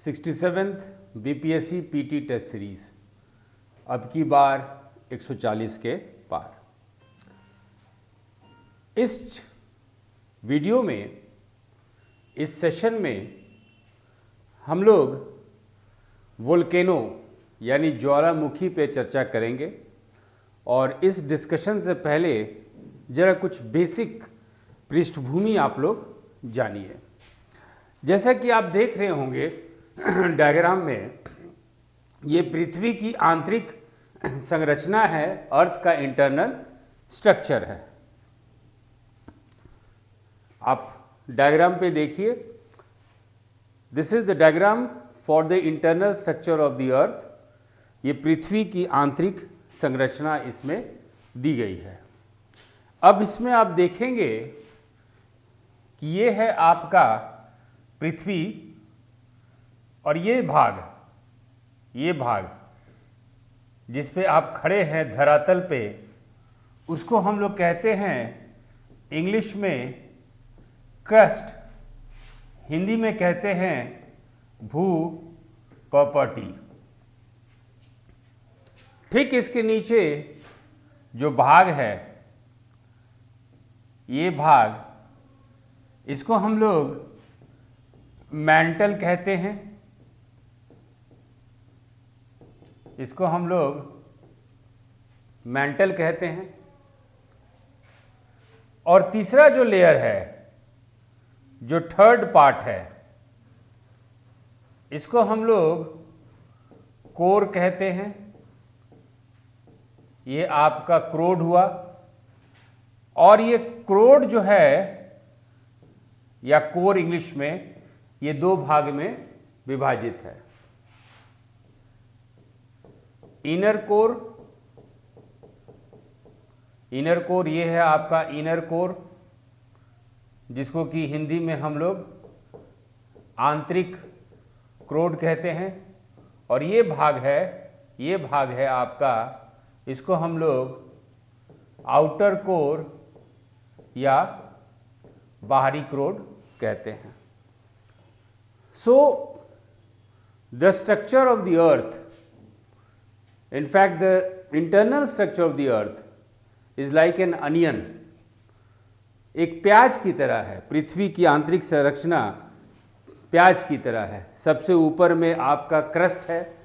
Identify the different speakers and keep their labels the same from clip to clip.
Speaker 1: 67th BPSC PT test series अब की बार 140 के पार। इस वीडियो में, इस सेशन में हम लोग वोल्केनो यानी ज्वालामुखी पे चर्चा करेंगे और इस डिस्कशन से पहले जरा कुछ बेसिक पृष्ठभूमि आप लोग जानिए। जैसा कि आप देख रहे होंगे डायग्राम में, ये पृथ्वी की आंतरिक संरचना है, अर्थ का इंटरनल स्ट्रक्चर है। आप डायग्राम पे देखिए, this is the diagram for the internal structure of the earth. ये पृथ्वी की आंतरिक संरचना इसमें दी गई है। अब इसमें आप देखेंगे कि ये है आपका पृथ्वी और ये भाग जिस पे आप खड़े हैं धरातल पे, उसको हम लोग कहते हैं इंग्लिश में क्रस्ट, हिंदी में कहते हैं भूपपटी। ठीक इसके नीचे जो भाग है, ये भाग, इसको हम लोग मैंटल कहते हैं, इसको हम लोग मैंटल कहते हैं। और तीसरा जो लेयर है, जो थर्ड पार्ट है, इसको हम लोग कोर कहते हैं। ये आपका क्रोड हुआ, और ये क्रोड जो है या कोर इंग्लिश में, ये दो भाग में विभाजित है। इनर कोर ये है आपका इनर कोर, जिसको कि हिंदी में हम लोग आंतरिक क्रोड कहते हैं। और ये भाग है आपका, इसको हम लोग आउटर कोर या बाहरी क्रोड कहते हैं। So the structure of the earth, in fact the internal structure of the earth is like an onion, एक प्याज की तरह है। पृथ्वी की आंतरिक संरचना प्याज की तरह है। सबसे ऊपर में आपका क्रस्ट है,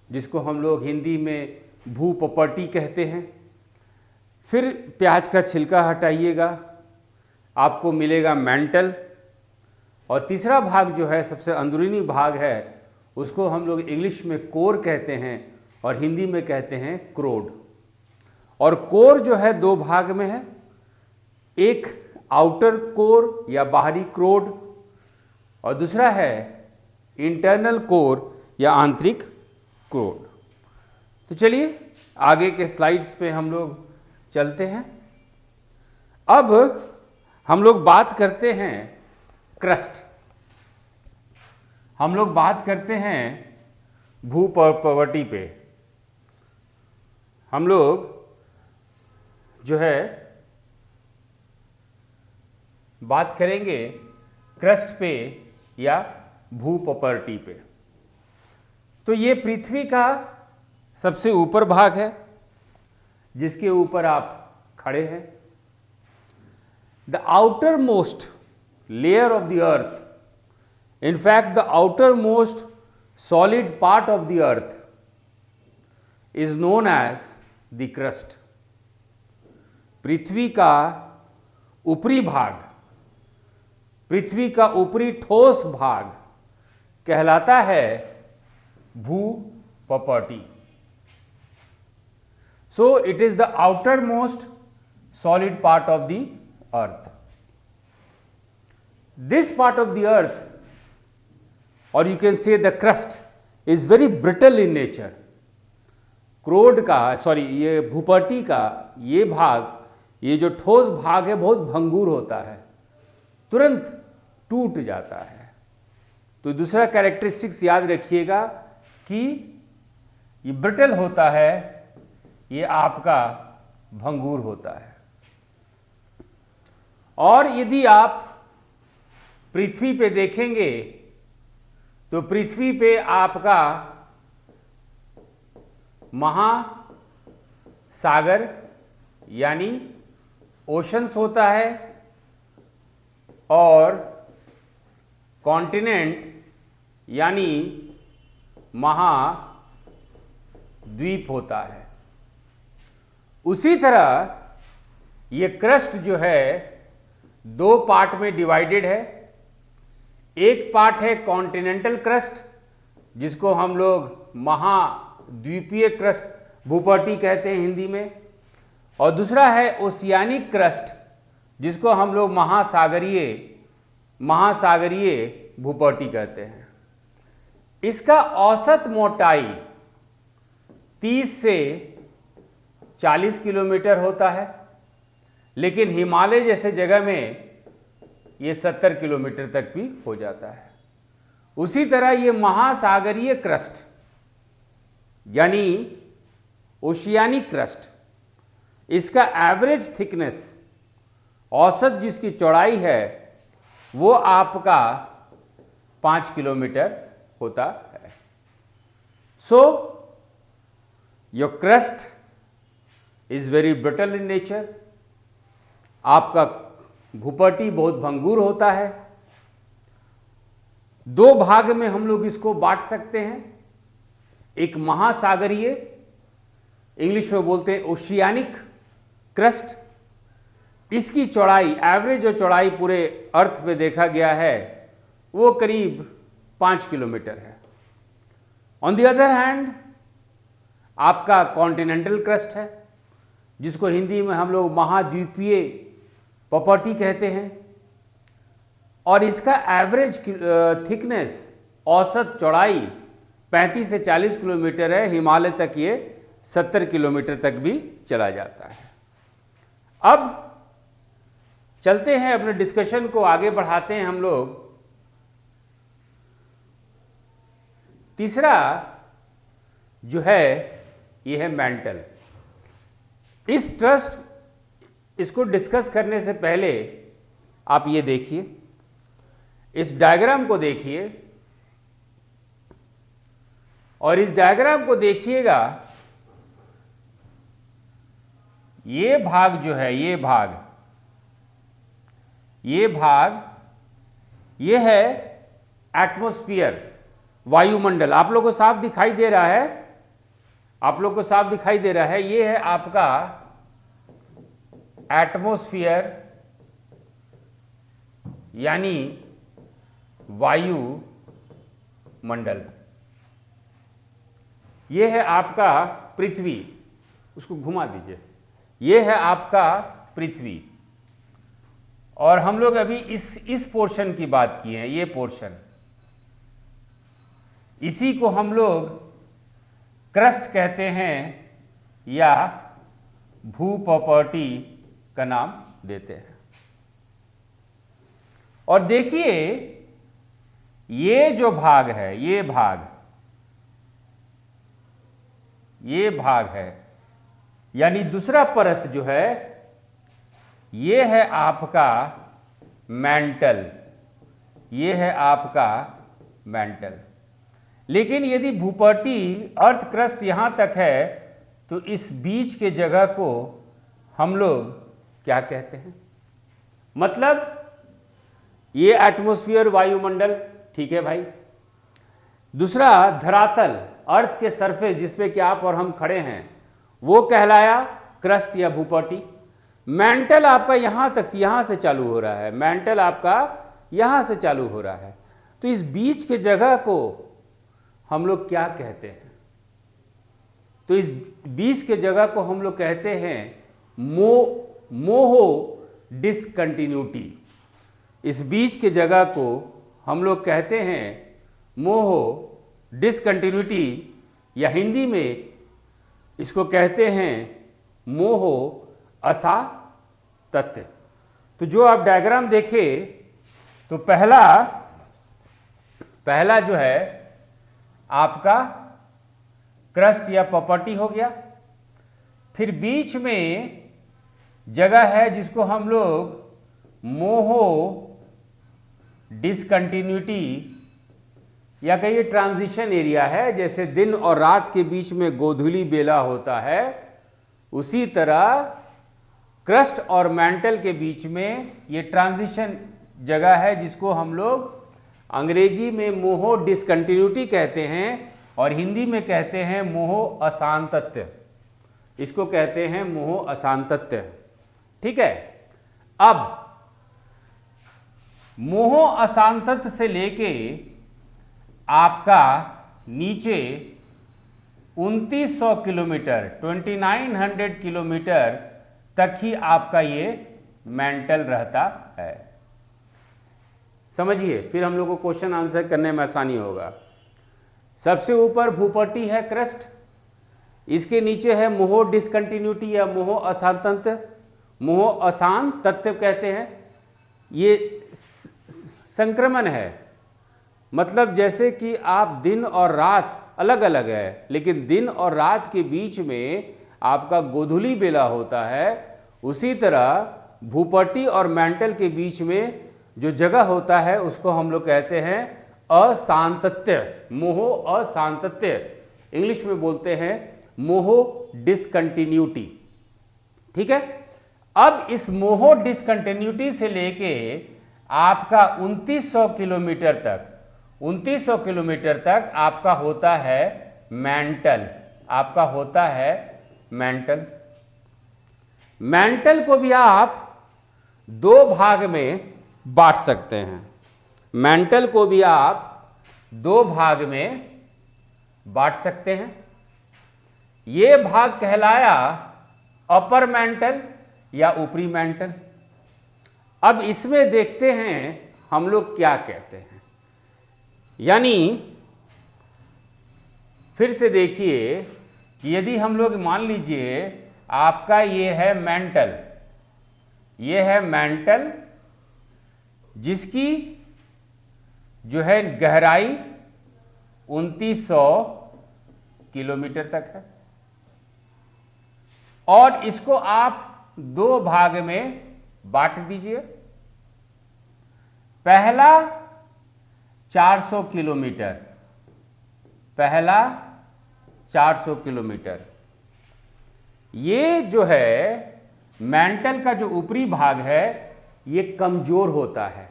Speaker 1: जिसको हम लोग हिंदी में भूपपटी कहते हैं। फिर प्याज का छिलका हटाइएगा, आपको मिलेगा मैंटल। और तीसरा भाग जो है, सबसे अंदरूनी भाग है, उसको हम लोग इंग्लिश में कोर कहते हैं और हिंदी में कहते हैं क्रोड। और कोर जो है दो भाग में है, एक आउटर कोर या बाहरी क्रोड, और दूसरा है इंटरनल कोर या आंतरिक क्रोड। तो चलिए आगे के स्लाइड्स पे हम लोग चलते हैं। अब हम लोग बात करते हैं क्रस्ट, हम लोग बात करते हैं भूपपटी पे। हम लोग जो है बात करेंगे क्रस्ट पे या भूपपटी पे। तो ये पृथ्वी का सबसे ऊपर भाग है, जिसके ऊपर आप खड़े हैं। The outer most layer of the earth, in fact the outermost solid part of the earth is known as the crust। पृथ्वी का ऊपरी भाग, पृथ्वी का ऊपरी ठोस भाग कहलाता है भूपपटी। So it is the outermost solid part of the earth। This part of the earth, or you can say the crust, is very brittle in nature। क्रोड का, ये भूपटी का ये भाग, ये जो ठोस भाग है, बहुत भंगुर होता है, तुरंत टूट जाता है। तो दूसरा कैरेक्टरिस्टिक्स याद रखिएगा कि ये ब्रिटल होता है, ये आपका भंगुर होता है। और यदि आप पृथ्वी पे देखेंगे तो पृथ्वी पे आपका महासागर यानी ओशंस होता है और कॉन्टिनेंट यानी महाद्वीप होता है। उसी तरह ये क्रस्ट जो है दो पार्ट में डिवाइडेड है। एक पार्ट है कॉन्टिनेंटल क्रस्ट जिसको हम लोग महाद्वीपीय क्रस्ट भूपटि कहते हैं हिंदी में, और दूसरा है ओशियानिक क्रस्ट जिसको हम लोग महासागरीय भूपटि कहते हैं। इसका औसत मोटाई 30 से 40 किलोमीटर होता है, लेकिन हिमालय जैसे जगह में ये 70 किलोमीटर तक भी हो जाता है। उसी तरह ये महासागरीय क्रस्ट यानी ओशियानिक क्रस्ट, इसका एवरेज थिकनेस, औसत जिसकी चौड़ाई है वो आपका 5 किलोमीटर होता है। So your crust is very brittle in nature. आपका भूपटि बहुत भंगुर होता है। दो भाग में हम लोग इसको बांट सकते हैं। एक महासागरीय, इंग्लिश में बोलते हैं ओशियानिक क्रस्ट, इसकी चौड़ाई, एवरेज जो चौड़ाई पूरे अर्थ पे देखा गया है वो करीब 5 किलोमीटर है। ऑन द अदर हैंड आपका कॉन्टिनेंटल क्रस्ट है जिसको हिंदी में हम लोग महाद्वीपीय भूपटि कहते हैं, और इसका एवरेज थिकनेस, औसत चौड़ाई 35 से 40 किलोमीटर है। हिमालय तक ये 70 किलोमीटर तक भी चला जाता है। अब चलते हैं, अपने डिस्कशन को आगे बढ़ाते हैं हम लोग। तीसरा जो है ये है मैंटल। इस ट्रस्ट, इसको डिस्कस करने से पहले आप ये देखिए, इस डायग्राम को देखिए, और इस डायग्राम को देखिएगा। ये भाग जो है, ये है एटमॉस्फेयर, वायुमंडल। आप लोगों को साफ दिखाई दे रहा है, ये है आपका एटमॉस्फेयर यानी वायुमंडल। ये है आपका पृथ्वी, उसको घुमा दीजिए। ये है आपका पृथ्वी, और हम लोग अभी इस पोर्शन की बात किए हैं। ये पोर्शन, इसी को हम लोग क्रस्ट कहते हैं या भूपटि का नाम देते हैं। और देखिए ये जो भाग है, ये भाग है, यानी दूसरा परत जो है ये है आपका मैंटल, लेकिन यदि भूपटि, अर्थ क्रस्ट यहां तक है तो इस बीच के जगह को हम लोग क्या कहते हैं? मतलब ये एटमॉस्फेयर, वायुमंडल, ठीक है भाई। दूसरा धरातल, अर्थ के सरफेस जिसपे कि आप और हम खड़े हैं, वो कहलाया क्रस्ट या भूपटि। मैंटल आपका यहां से चालू हो रहा है, मैंटल आपका यहां से चालू हो रहा है। तो इस बीच के जगह को हम लोग क्या कहते हैं? तो इस बीच के जगह को हम लोग कहते हैं मोहो डिसकंटिन्यूटी। इस बीच के जगह को हम लोग कहते हैं मोहो डिसकंटिन्यूटी, या हिंदी में इसको कहते हैं मोहो असातत्य। तो जो आप डायग्राम देखें तो पहला जो है आपका क्रस्ट या भूपटि हो गया। फिर बीच में जगह है जिसको हम लोग मोहो डिसकंटिन्यूटी या कहिए ट्रांजिशन एरिया है। जैसे दिन और रात के बीच में गोधूली बेला होता है, उसी तरह क्रस्ट और मैंटल के बीच में ये ट्रांजिशन जगह है, जिसको हम लोग अंग्रेजी में मोहो डिसकंटिन्यूटी कहते हैं और हिंदी में कहते हैं मोहो असांतत्य। इसको कहते हैं मोहो असांतत्य। ठीक है। अब मोहो असांतत्य से लेके आपका नीचे 2900 किलोमीटर 2900 किलोमीटर तक ही आपका ये मेंटल रहता है। समझिए, फिर हम लोग को क्वेश्चन आंसर करने में आसानी होगा। सबसे ऊपर भूपट्टी है क्रस्ट, इसके नीचे है मोहो डिसकंटिन्यूटी या मोहो असांतत्य। मोहो अशांत तत्व कहते हैं। ये संक्रमण है, मतलब जैसे कि आप दिन और रात अलग अलग है, लेकिन दिन और रात के बीच में आपका गोधूली बेला होता है, उसी तरह भूपट्टी और मेंटल के बीच में जो जगह होता है उसको हम लोग कहते हैं असांतत्य, मोहो असांतत्य। इंग्लिश में बोलते हैं मोहो डिसकंटिन्यूटी। ठीक है। अब इस मोहो डिसकंटिन्यूटी से लेके आपका 2900 किलोमीटर तक 2900 किलोमीटर तक आपका होता है मेंटल। आपका होता है मेंटल। मेंटल को भी आप दो भाग में बांट सकते हैं। मेंटल को भी आप दो भाग में बांट सकते हैं। ये भाग कहलाया अपर मेंटल या ऊपरी मेंटल। अब इसमें देखते हैं हम लोग क्या कहते हैं। यानी फिर से देखिए कि यदि हम लोग मान लीजिए आपका ये है मेंटल, ये है मेंटल जिसकी जो है गहराई 2900 किलोमीटर तक है, और इसको आप दो भाग में बांट दीजिए। पहला 400 किलोमीटर, पहला 400 किलोमीटर, ये जो है मेंटल का जो ऊपरी भाग है ये कमजोर होता है।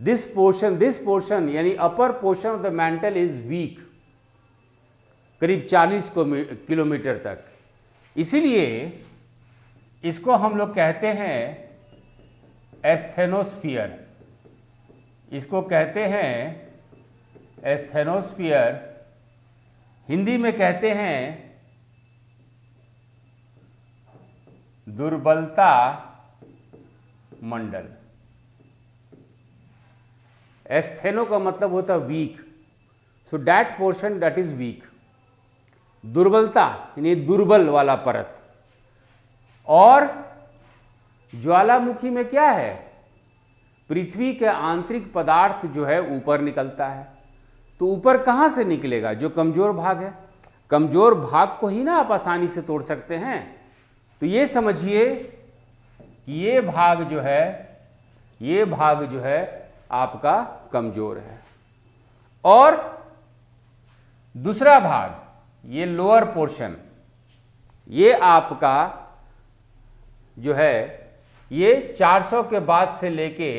Speaker 1: दिस पोर्शन यानी upper portion of the mental is weak, करीब 40 किलोमीटर तक। इसीलिए इसको हम लोग कहते हैं एस्थेनोस्फीयर। इसको कहते हैं एस्थेनोस्फीयर। हिंदी में कहते हैं दुर्बलता मंडल। एस्थेनो का मतलब होता है weak, so that portion that is weak. दुर्बलता यानी दुर्बल वाला परत। और ज्वालामुखी में क्या है, पृथ्वी के आंतरिक पदार्थ जो है ऊपर निकलता है। तो ऊपर कहाँ से निकलेगा, जो कमजोर भाग है। कमजोर भाग को ही ना आप आसानी से तोड़ सकते हैं। तो ये समझिए ये भाग जो है, ये भाग जो है आपका कमजोर है। और दूसरा भाग ये लोअर पोर्शन, ये आपका जो है ये 400 के बाद से लेके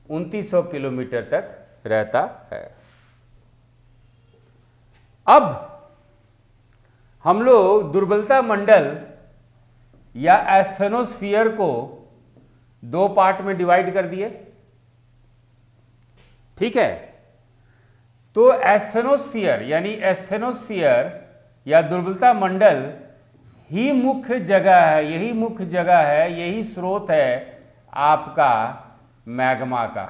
Speaker 1: 2900 किलोमीटर तक रहता है। अब हम लोग दुर्बलता मंडल या एस्थेनोस्फीयर को दो पार्ट में डिवाइड कर दिए। ठीक है। तो एस्थेनोस्फीयर यानी एस्थेनोस्फीयर या दुर्बलता मंडल ही मुख्य जगह है, यही मुख्य जगह है, यही स्रोत है आपका मैग्मा का।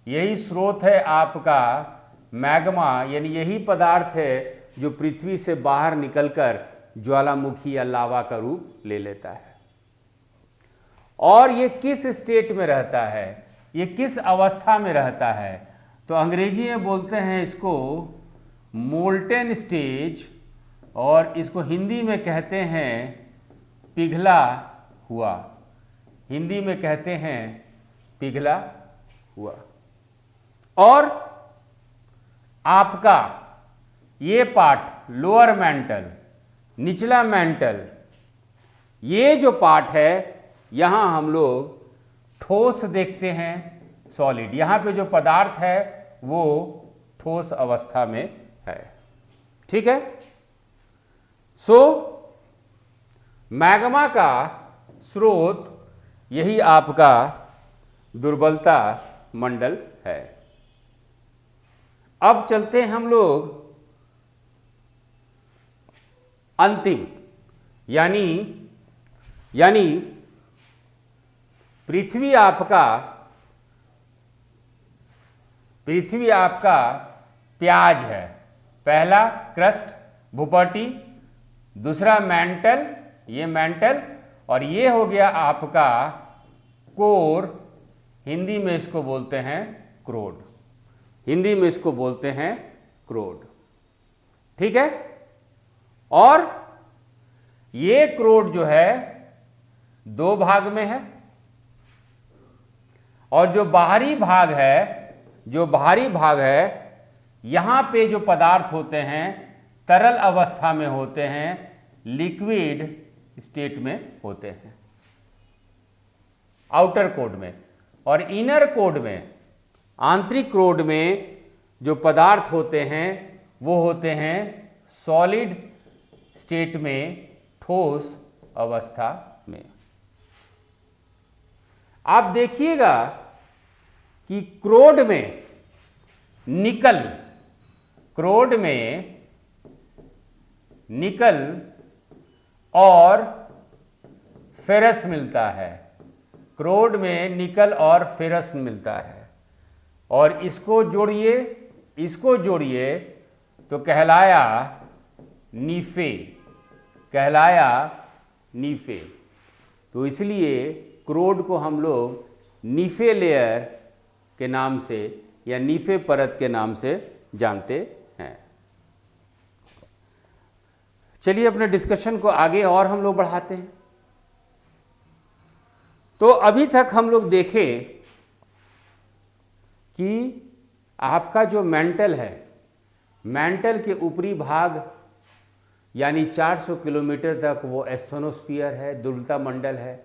Speaker 1: यही स्रोत है आपका मैग्मा, यानी यही पदार्थ है जो पृथ्वी से बाहर निकलकर ज्वालामुखी या लावा का रूप ले लेता है। और ये किस स्टेट में रहता है, ये किस अवस्था में रहता है, तो अंग्रेजी में बोलते हैं इसको मोल्टेन स्टेज, और इसको हिंदी में कहते हैं पिघला हुआ। हिंदी में कहते हैं पिघला हुआ। और आपका ये पार्ट लोअर मेंटल, निचला मेंटल, ये जो पार्ट है यहां हम लोग ठोस देखते हैं, सॉलिड। यहां पे जो पदार्थ है वो ठोस अवस्था में है। ठीक है। सो मैग्मा का स्रोत यही आपका दुर्बलता मंडल है। अब चलते हैं हम लोग अंतिम, यानी पृथ्वी आपका प्याज है। पहला क्रस्ट, भूपटी, दूसरा मेंटल, ये मेंटल, और ये हो गया आपका कोर। हिंदी में इसको बोलते हैं क्रोड, हिंदी में इसको बोलते हैं क्रोड। ठीक है। और ये क्रोड जो है दो भाग में है, और जो बाहरी भाग है यहां पे जो पदार्थ होते हैं तरल अवस्था में होते हैं, लिक्विड स्टेट में होते हैं आउटर कोड में। और इनर कोड में, आंतरिक कोड में जो पदार्थ होते हैं वो होते हैं सॉलिड स्टेट में, ठोस अवस्था में। आप देखिएगा कि क्रोड में निकल और फेरस मिलता है। क्रोड में निकल और फेरस मिलता है, और इसको जोड़िए तो कहलाया नीफे। तो इसलिए क्रोड को हम लोग नीफे लेयर के नाम से या नीफे परत के नाम से जानते हैं। चलिए अपने डिस्कशन को आगे और हम लोग बढ़ाते हैं। तो अभी तक हम लोग देखें कि आपका जो मेंटल है, मेंटल के ऊपरी भाग यानी 400 किलोमीटर तक वो एस्थेनोस्फीयर है, दुर्बलता मंडल है,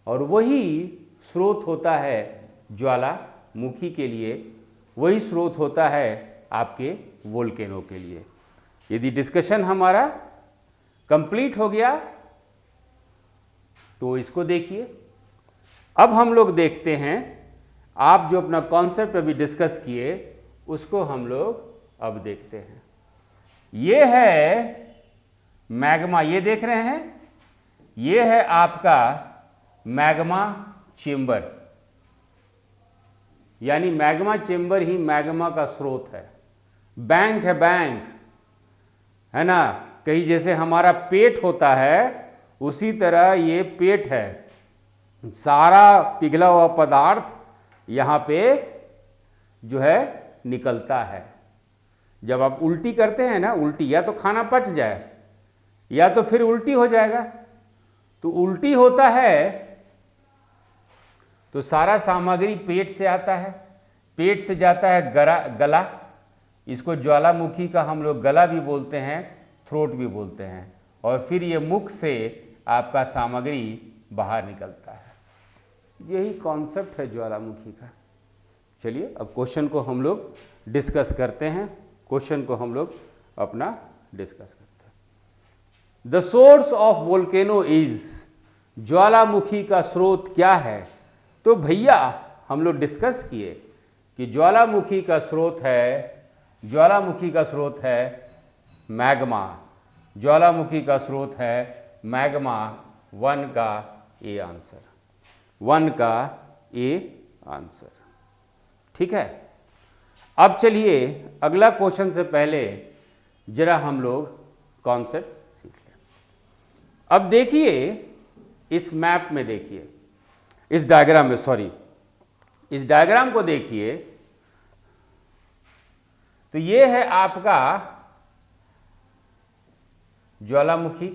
Speaker 1: और वही स्रोत होता है ज्वालामुखी के लिए, वही स्रोत होता है आपके वोल्केनो के लिए। यदि डिस्कशन हमारा कंप्लीट हो गया तो इसको देखिए। अब हम लोग देखते हैं, आप जो अपना कॉन्सेप्ट अभी डिस्कस किए उसको हम लोग अब देखते हैं। ये है मैग्मा, ये देख रहे हैं, ये है आपका मैग्मा चेंबर, यानी मैग्मा चेंबर ही मैग्मा का स्रोत है। बैंक है ना, कहीं जैसे हमारा पेट होता है उसी तरह ये पेट है। सारा पिघला हुआ पदार्थ यहाँ पे जो है निकलता है। जब आप उल्टी करते हैं ना, उल्टी या तो खाना पच जाए या तो फिर उल्टी हो जाएगा। तो उल्टी होता है तो सारा सामग्री पेट से आता है, पेट से जाता है गला, इसको ज्वालामुखी का हम लोग गला भी बोलते हैं, थ्रोट भी बोलते हैं, और फिर ये मुख से आपका सामग्री बाहर निकलता है। यही कॉन्सेप्ट है ज्वालामुखी का। चलिए अब क्वेश्चन को हम लोग डिस्कस करते हैं, क्वेश्चन को हम लोग अपना डिस्कस करते हैं। The source of volcano is, ज्वालामुखी का स्रोत क्या है? तो भैया हम लोग डिस्कस किए कि ज्वालामुखी का स्रोत है मैग्मा, ज्वालामुखी का स्रोत है मैग्मा। 1 का ए आंसर, 1 का ए आंसर। ठीक है। अब चलिए अगला क्वेश्चन से पहले जरा हम लोग कॉन्सेप्ट सीख लें। अब देखिए इस मैप में, देखिए इस डायग्राम में, इस डायग्राम को देखिए तो ये है आपका ज्वालामुखी,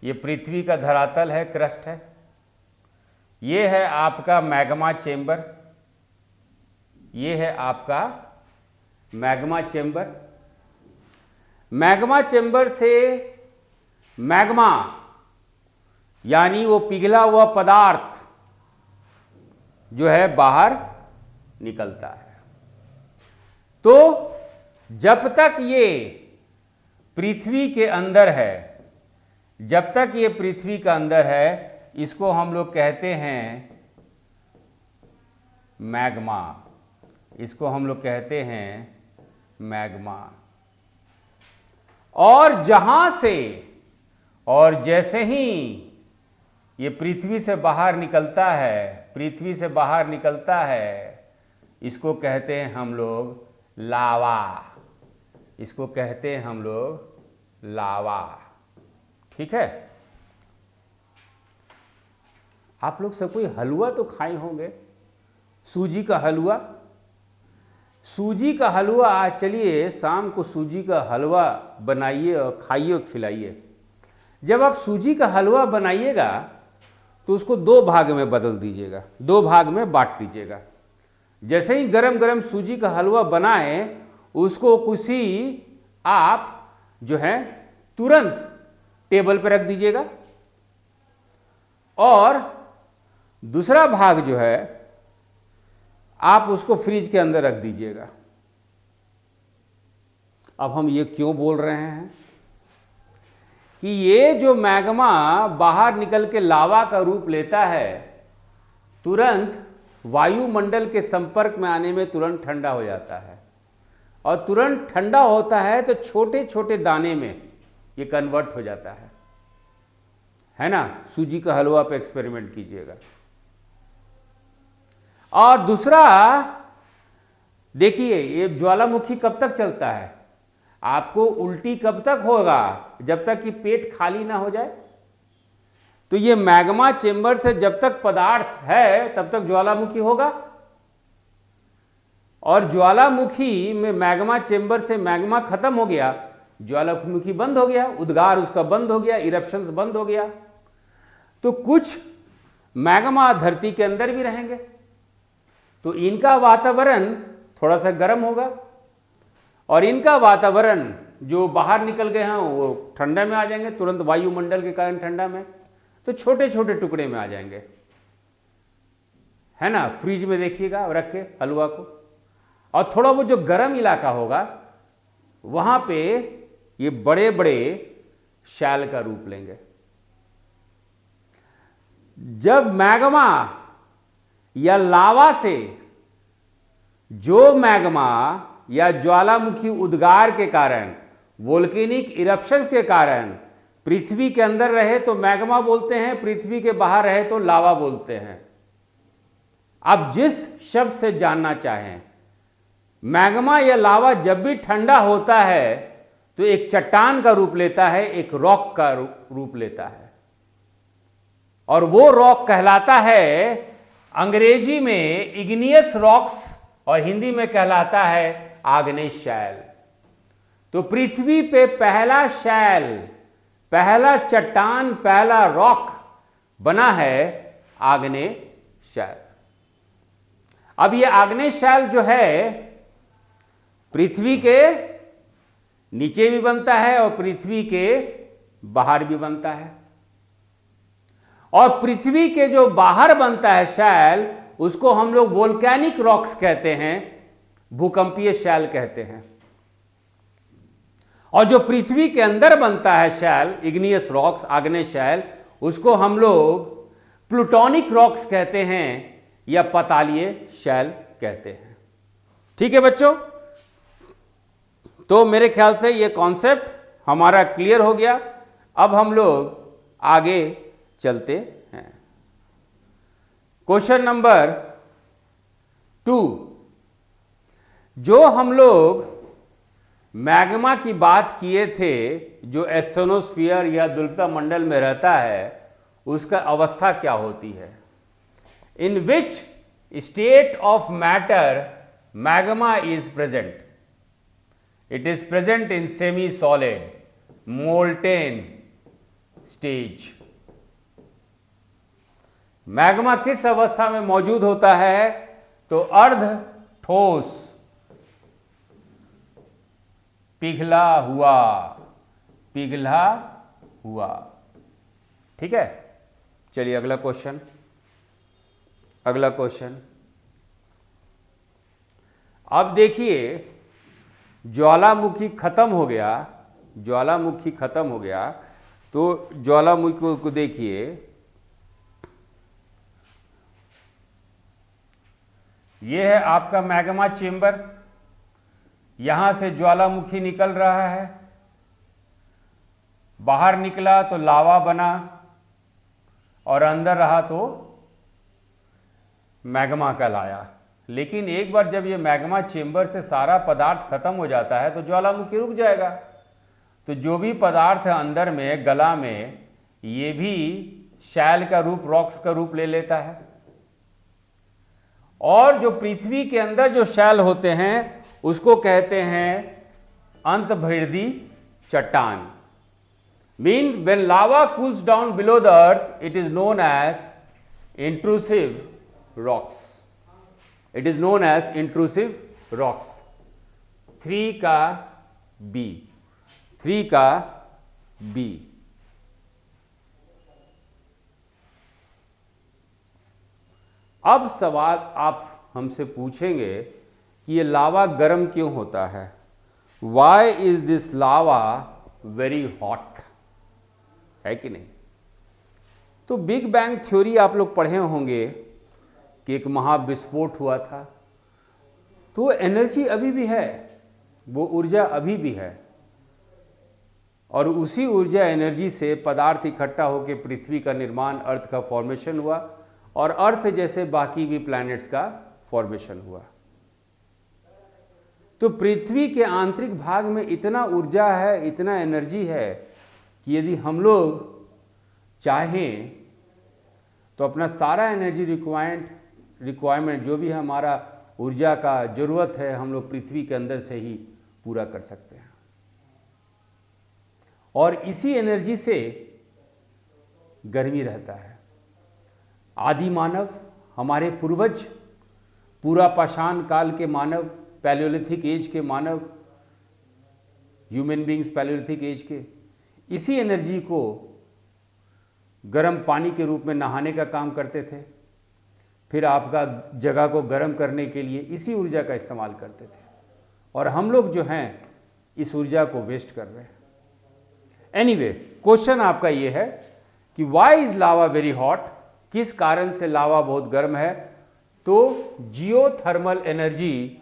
Speaker 1: ये पृथ्वी का धरातल है, क्रस्ट है। ये है आपका मैग्मा चेंबर, ये है आपका मैग्मा चेंबर। मैग्मा चेंबर से मैग्मा यानी वो पिघला हुआ पदार्थ जो है बाहर निकलता है। तो जब तक ये पृथ्वी के अंदर है, जब तक ये पृथ्वी का अंदर है, इसको हम लोग कहते हैं मैग्मा। इसको हम लोग कहते हैं मैग्मा। और जहां से, और जैसे ही ये पृथ्वी से बाहर निकलता है, पृथ्वी से बाहर निकलता है, इसको कहते हैं हम लोग लावा। इसको कहते हैं हम लोग लावा। ठीक है। आप लोग सब कोई हलवा तो खाए होंगे, सूजी का हलवा। सूजी का हलवा, आज चलिए शाम को सूजी का हलवा बनाइए और खाइए और खिलाइए। जब आप सूजी का हलवा बनाइएगा तो उसको 2 भाग में बदल दीजिएगा, 2 भाग में बांट दीजिएगा। जैसे ही गरम गरम सूजी का हलवा बनाए, उसको किसी आप जो है तुरंत टेबल पर रख दीजिएगा, और दूसरा भाग जो है आप उसको फ्रिज के अंदर रख दीजिएगा। अब हम ये क्यों बोल रहे हैं कि ये जो मैग्मा बाहर निकल के लावा का रूप लेता है, तुरंत वायुमंडल के संपर्क में आने में तुरंत ठंडा हो जाता है, और तुरंत ठंडा होता है तो छोटे छोटे दाने में ये कन्वर्ट हो जाता है ना। सूजी का हलवा पे एक्सपेरिमेंट कीजिएगा। और दूसरा देखिए, ये ज्वालामुखी कब तक चलता है? आपको उल्टी कब तक होगा? जब तक कि पेट खाली ना हो जाए। तो ये मैग्मा चेंबर से जब तक पदार्थ है तब तक ज्वालामुखी होगा, और ज्वालामुखी में मैग्मा चेंबर से मैग्मा खत्म हो गया, ज्वालामुखी बंद हो गया, उद्गार उसका बंद हो गया, इरप्शंस बंद हो गया। तो कुछ मैग्मा धरती के अंदर भी रहेंगे, तो इनका वातावरण थोड़ा सा गर्म होगा, और इनका वातावरण जो बाहर निकल गए हैं वो ठंडा में आ जाएंगे, तुरंत वायुमंडल के कारण ठंडा में, तो छोटे छोटे टुकड़े में आ जाएंगे, है ना। फ्रिज में देखिएगा रख के हलवा को, और थोड़ा वो जो गर्म इलाका होगा वहां पे ये बड़े बड़े शैल का रूप लेंगे। जब मैग्मा या लावा से, जो मैग्मा या ज्वालामुखी उद्गार के कारण, वोल्केनिक इरप्शंस के कारण पृथ्वी के अंदर रहे तो मैग्मा बोलते हैं, पृथ्वी के बाहर रहे तो लावा बोलते हैं। अब जिस शब्द से जानना चाहें, मैग्मा या लावा जब भी ठंडा होता है तो एक चट्टान का रूप लेता है, एक रॉक का रूप लेता है, और वो रॉक कहलाता है अंग्रेजी में इग्नियस रॉक्स, और हिंदी में कहलाता है आग्नेय शैल। तो पृथ्वी पे पहला शैल, पहला चट्टान, पहला रॉक बना है आग्नेय शैल। अब ये आग्नेय शैल जो है पृथ्वी के नीचे भी बनता है और पृथ्वी के बाहर भी बनता है, और पृथ्वी के जो बाहर बनता है शैल, उसको हम लोग वोल्केनिक रॉक्स कहते हैं, भूकंपीय शैल कहते हैं। और जो पृथ्वी के अंदर बनता है शैल, इग्नियस रॉक्स, आग्नेय शैल, उसको हम लोग प्लूटोनिक रॉक्स कहते हैं या पतालीय शैल कहते हैं। ठीक है बच्चों, तो मेरे ख्याल से ये कॉन्सेप्ट हमारा क्लियर हो गया। अब हम लोग आगे चलते हैं। क्वेश्चन नंबर 2, जो हम लोग मैग्मा की बात किए थे, जो एस्थेनोस्फीयर या द्युलता मंडल में रहता है, उसका अवस्था क्या होती है? In which state of matter magma is present? It is present in semi solid molten stage. Magma किस अवस्था में मौजूद होता है? तो अर्ध ठोस पिघला हुआ, पिघला हुआ। ठीक है, चलिए अगला क्वेश्चन। अगला क्वेश्चन, अब देखिए ज्वालामुखी खत्म हो गया, ज्वालामुखी खत्म हो गया, तो ज्वालामुखी को देखिए, यह है आपका मैग्मा चेंबर। यहां से ज्वालामुखी निकल रहा है, बाहर निकला तो लावा बना और अंदर रहा तो मैग्मा कहलाया। लेकिन एक बार जब ये मैग्मा चेंबर से सारा पदार्थ खत्म हो जाता है तो ज्वालामुखी रुक जाएगा। तो जो भी पदार्थ है अंदर में, गला में, ये भी शैल का रूप, रॉक्स का रूप ले लेता है। और जो पृथ्वी के अंदर जो शैल होते हैं उसको कहते हैं अंतर्भेदी चट्टान। Mean when lava cools down below the earth it is known as intrusive rocks. It is known as intrusive rocks. 3 का बी, 3 का बी। अब सवाल आप हमसे पूछेंगे कि ये लावा गर्म क्यों होता है? Why is this lava very hot, है कि नहीं? तो बिग बैंग थ्योरी आप लोग पढ़े होंगे कि एक महाविस्फोट हुआ था, तो एनर्जी अभी भी है, वो ऊर्जा अभी भी है, और उसी ऊर्जा एनर्जी से पदार्थ इकट्ठा होकर पृथ्वी का निर्माण, अर्थ का फॉर्मेशन हुआ, और अर्थ जैसे बाकी भी प्लैनेट्स का फॉर्मेशन हुआ। तो पृथ्वी के आंतरिक भाग में इतना ऊर्जा है, इतना एनर्जी है कि यदि हम लोग चाहें तो अपना सारा एनर्जी रिक्वायरमेंट जो भी हमारा ऊर्जा का ज़रूरत है, हम लोग पृथ्वी के अंदर से ही पूरा कर सकते हैं। और इसी एनर्जी से गर्मी रहता है। आदि मानव, हमारे पूर्वज, पूरा पाषाण काल के मानव, पैलियोलिथिक एज के मानव, ह्यूमन बींग्स पैलियोलिथिक एज के, इसी एनर्जी को गर्म पानी के रूप में नहाने का काम करते थे। फिर आपका जगह को गर्म करने के लिए इसी ऊर्जा का इस्तेमाल करते थे, और हम लोग जो हैं इस ऊर्जा को वेस्ट कर रहे हैं। एनीवे, क्वेश्चन आपका ये है कि why is lava very hot, किस कारण से लावा बहुत गर्म है? तो जियोथर्मल एनर्जी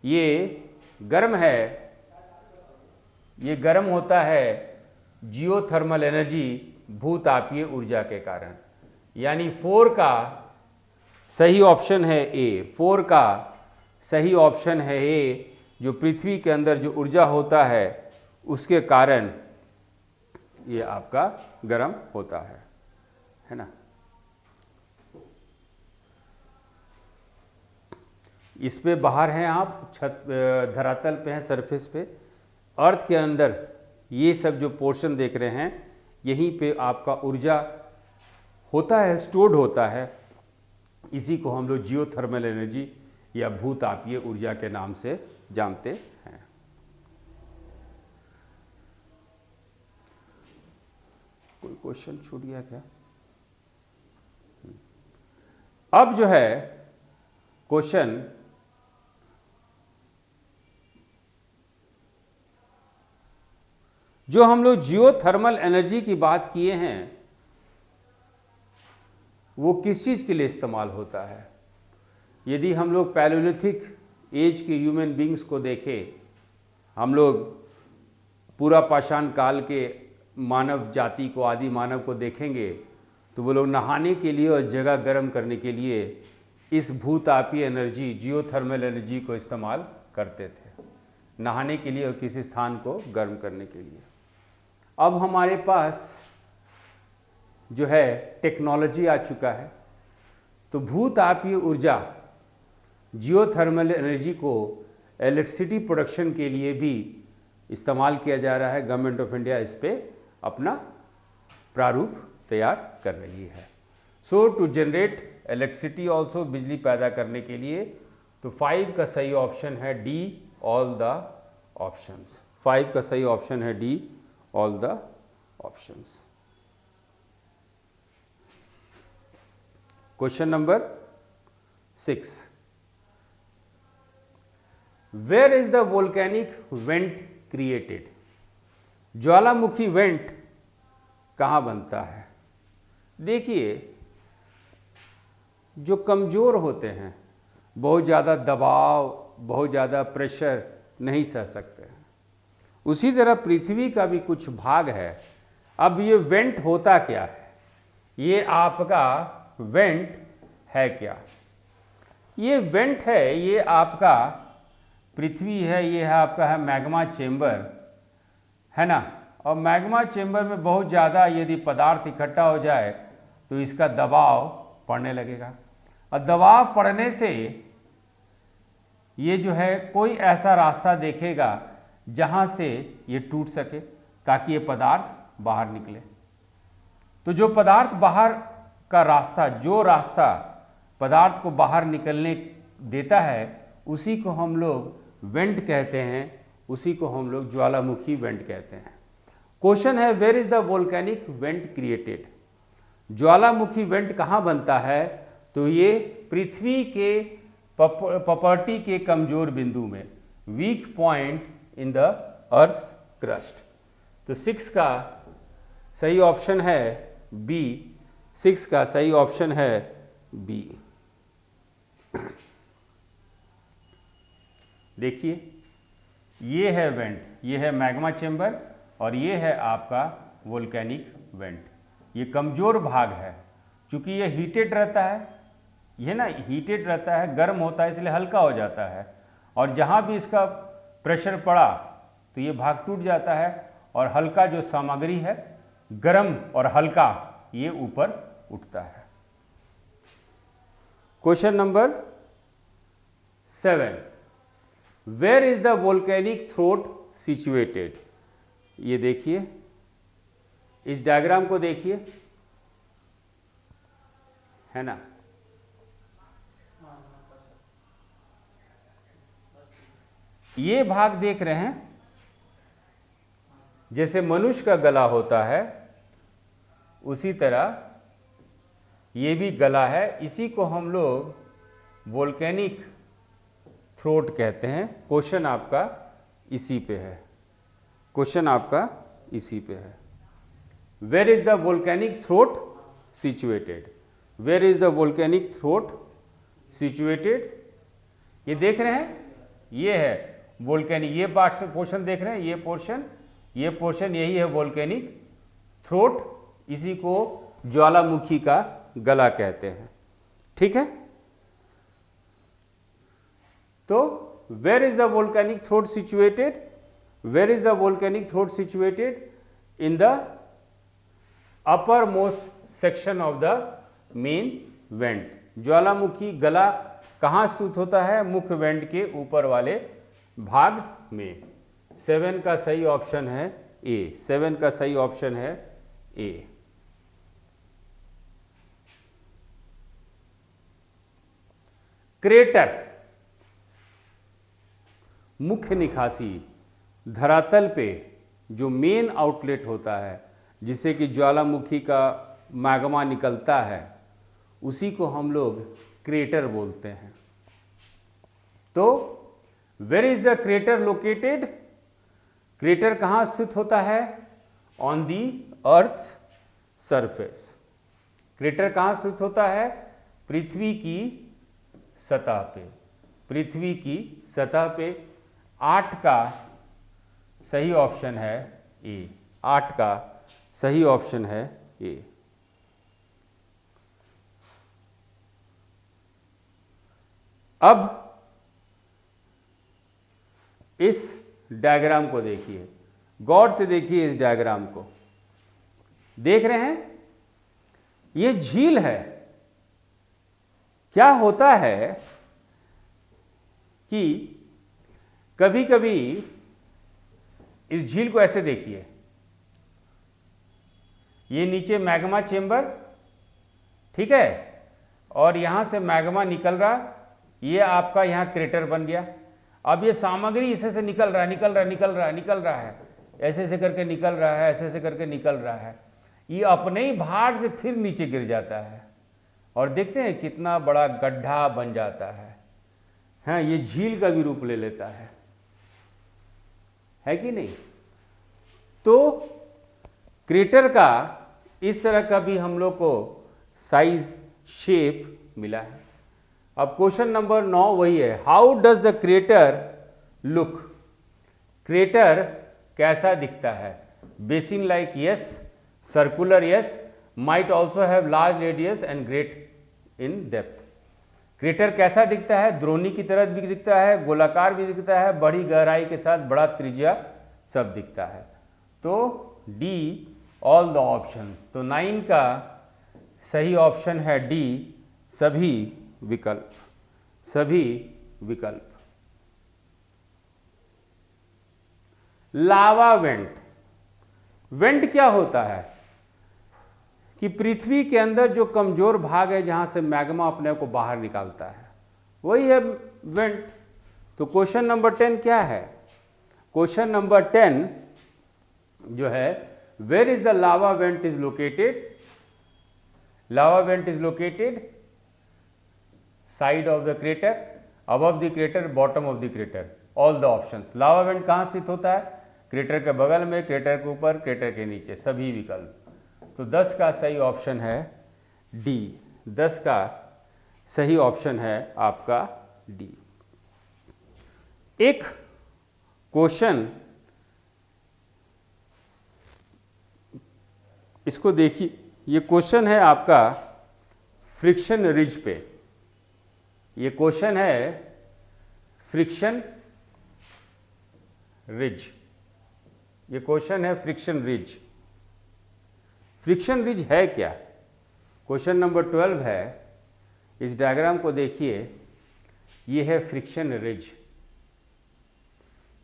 Speaker 1: ये गर्म है, ये गर्म होता है जियोथर्मल एनर्जी भूतापीय ऊर्जा के कारण। यानी 4 का सही ऑप्शन है ए, 4 का सही ऑप्शन है ए। जो पृथ्वी के अंदर जो ऊर्जा होता है उसके कारण ये आपका गर्म होता है ना। इस पे बाहर हैं आप, छत धरातल पे हैं, सरफेस पे, अर्थ के अंदर ये सब जो पोर्शन देख रहे हैं यहीं पे आपका ऊर्जा होता है, स्टोर्ड होता है। इसी को हम लोग जियोथर्मल एनर्जी या भूतापीय ऊर्जा के नाम से जानते हैं। कोई क्वेश्चन छूट गया क्या? अब जो है क्वेश्चन, जो हम लोग जियोथर्मल एनर्जी की बात किए हैं वो किस चीज़ के लिए इस्तेमाल होता है? यदि हम लोग पैलियोलिथिक एज के ह्यूमन बींग्स को देखें, हम लोग पूरा पाषाण काल के मानव जाति को, आदि मानव को देखेंगे तो वो लोग नहाने के लिए और जगह गर्म करने के लिए इस भूतापीय एनर्जी, जियोथर्मल एनर्जी को इस्तेमाल करते थे, नहाने के लिए और किसी स्थान को गर्म करने के लिए। अब हमारे पास जो है टेक्नोलॉजी आ चुका है, तो भूतापीय ऊर्जा, जियोथर्मल एनर्जी को इलेक्ट्रिसिटी प्रोडक्शन के लिए भी इस्तेमाल किया जा रहा है। गवर्नमेंट ऑफ इंडिया इस पे अपना प्रारूप तैयार कर रही है। सो टू जनरेट इलेक्ट्रिसिटी ऑल्सो, बिजली पैदा करने के लिए, तो 5 का सही ऑप्शन है डी, ऑल द ऑप्शंस। 5 का सही ऑप्शन है D, all the options. Question number 6, where is the volcanic vent created? ज्वालामुखी वेंट कहाँ बनता है? देखिए, जो कमज़ोर होते हैं, बहुत ज़्यादा दबाव, बहुत ज़्यादा प्रेशर नहीं सह सकते हैं, उसी तरह पृथ्वी का भी कुछ भाग है। अब ये वेंट होता क्या है? ये आपका वेंट है क्या? ये वेंट है, ये आपका पृथ्वी है, ये है आपका है मैग्मा चेंबर, है ना। और मैग्मा चेंबर में बहुत ज़्यादा यदि पदार्थ इकट्ठा हो जाए तो इसका दबाव पड़ने लगेगा, और दबाव पड़ने से ये जो है कोई ऐसा रास्ता देखेगा जहाँ से ये टूट सके ताकि ये पदार्थ बाहर निकले। तो जो पदार्थ बाहर का रास्ता, जो रास्ता पदार्थ को बाहर निकलने देता है, उसी को हम लोग वेंट कहते हैं, उसी को हम लोग ज्वालामुखी वेंट कहते हैं। क्वेश्चन है, where is the volcanic vent created? ज्वालामुखी वेंट कहाँ बनता है? तो ये पृथ्वी के प्रॉपर्टी के कमजोर बिंदु में, weak point in the earth crust. तो 6 का सही ऑप्शन है बी, 6 का सही ऑप्शन है बी। देखिए, ये है वेंट, ये है मैग्मा चेंबर, और ये है आपका वोल्केनिक वेंट। ये कमज़ोर भाग है, चूँकि ये हीटेड रहता है, ये ना हीटेड रहता है, गर्म होता है, इसलिए हल्का हो जाता है, और जहाँ भी इसका प्रेशर पड़ा तो ये भाग टूट जाता है, और हल्का जो सामग्री है, गर्म और हल्का, ये ऊपर उठता है। Question number 7, where is the volcanic throat situated? ये देखिए, इस डायग्राम को देखिए, है ना। ये भाग देख रहे हैं, जैसे मनुष्य का गला होता है उसी तरह ये भी गला है, इसी को हम लोग वोल्केनिक थ्रोट कहते हैं। क्वेश्चन आपका इसी पे है, क्वेश्चन आपका इसी पे है। Where is the volcanic throat situated? Where is the volcanic throat situated? ये देख रहे हैं, ये है वोल्केनिक, ये पोर्शन देख रहे हैं, ये पोर्शन यही है वोल्केनिक थ्रोट, इसी को ज्वालामुखी का गला कहते हैं। ठीक है, तो where is the volcanic throat situated? Where is the volcanic throat situated? In the uppermost section of the main vent. ज्वालामुखी गला कहाँ स्थित होता है? मुख्य वेंट के ऊपर वाले भाग में। 7 का सही ऑप्शन है ए, 7 का सही ऑप्शन है ए। क्रेटर, मुख्य निकासी, धरातल पे जो मेन आउटलेट होता है जिससे कि ज्वालामुखी का मैग्मा निकलता है, उसी को हम लोग क्रेटर बोलते हैं। तो where is the crater located? Crater कहाँ स्थित होता है? On the earth surface. Crater कहाँ स्थित होता है? पृथ्वी की सतह पे, पृथ्वी की सतह पे। 8 का सही ऑप्शन है ए, 8 का सही ऑप्शन है ए। अब इस डायग्राम को देखिए, गौर से देखिए इस डायग्राम को। देख रहे हैं, ये झील है। क्या होता है कि कभी कभी इस झील को ऐसे देखिए, ये नीचे मैग्मा चेंबर, ठीक है, और यहां से मैग्मा निकल रहा, ये आपका यहां क्रेटर बन गया। अब ये सामग्री इसे से निकल रहा है, ऐसे ऐसे करके निकल रहा है, ऐसे ऐसे करके निकल रहा है, ये अपने ही भार से फिर नीचे गिर जाता है और देखते हैं कितना बड़ा गड्ढा बन जाता है। हाँ, ये झील का भी रूप ले लेता है कि नहीं? तो क्रेटर का इस तरह का भी हम लोग को साइज शेप मिला है। अब क्वेश्चन नंबर 9 वही है, how does the crater look? Crater कैसा दिखता है? Basin like yes, circular yes, might also have large radius and great in depth. Crater कैसा दिखता है? द्रोणी की तरह भी दिखता है, गोलाकार भी दिखता है, बड़ी गहराई के साथ बड़ा त्रिज्या सब दिखता है। तो डी ऑल द ऑप्शंस। तो 9 का सही ऑप्शन है डी, सभी विकल्प, सभी विकल्प। लावा वेंट। वेंट क्या होता है कि पृथ्वी के अंदर जो कमजोर भाग है जहां से मैग्मा अपने को बाहर निकालता है, वही है वेंट। तो क्वेश्चन नंबर 10 क्या है? क्वेश्चन नंबर 10 जो है, where is the lava vent is located? Lava vent is located side of the crater, above the crater, bottom of the crater, all the options. Lava vent कहाँ स्थित होता है? Crater के बगल में, क्रेटर के ऊपर, क्रेटर के नीचे, सभी विकल्प। तो 10 का सही ऑप्शन है डी, 10 का सही ऑप्शन है आपका डी। एक क्वेश्चन इसको देखिए, ये क्वेश्चन है आपका फ्रिक्शन रिज पे। ये क्वेश्चन है फ्रिक्शन रिज, ये क्वेश्चन है फ्रिक्शन रिज। फ्रिक्शन रिज है क्या? क्वेश्चन नंबर 12 है। इस डायग्राम को देखिए, ये है फ्रिक्शन रिज।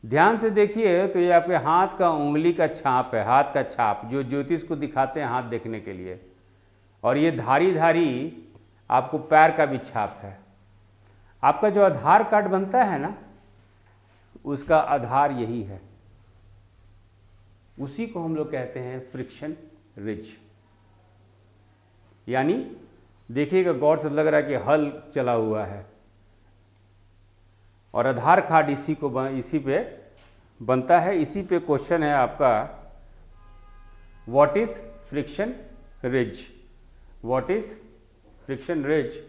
Speaker 1: ध्यान से देखिए तो ये आपके हाथ का उंगली का छाप है, हाथ का छाप जो ज्योतिष को दिखाते हैं हाथ देखने के लिए, और ये धारी धारी आपको पैर का भी छाप है। आपका जो आधार कार्ड बनता है ना, उसका आधार यही है, उसी को हम लोग कहते हैं फ्रिक्शन रिज। यानी देखिएगा गौर से, लग रहा है कि हल चला हुआ है और आधार कार्ड इसी पे बनता है। इसी पे क्वेश्चन है आपका, what is friction ridge? What is friction ridge?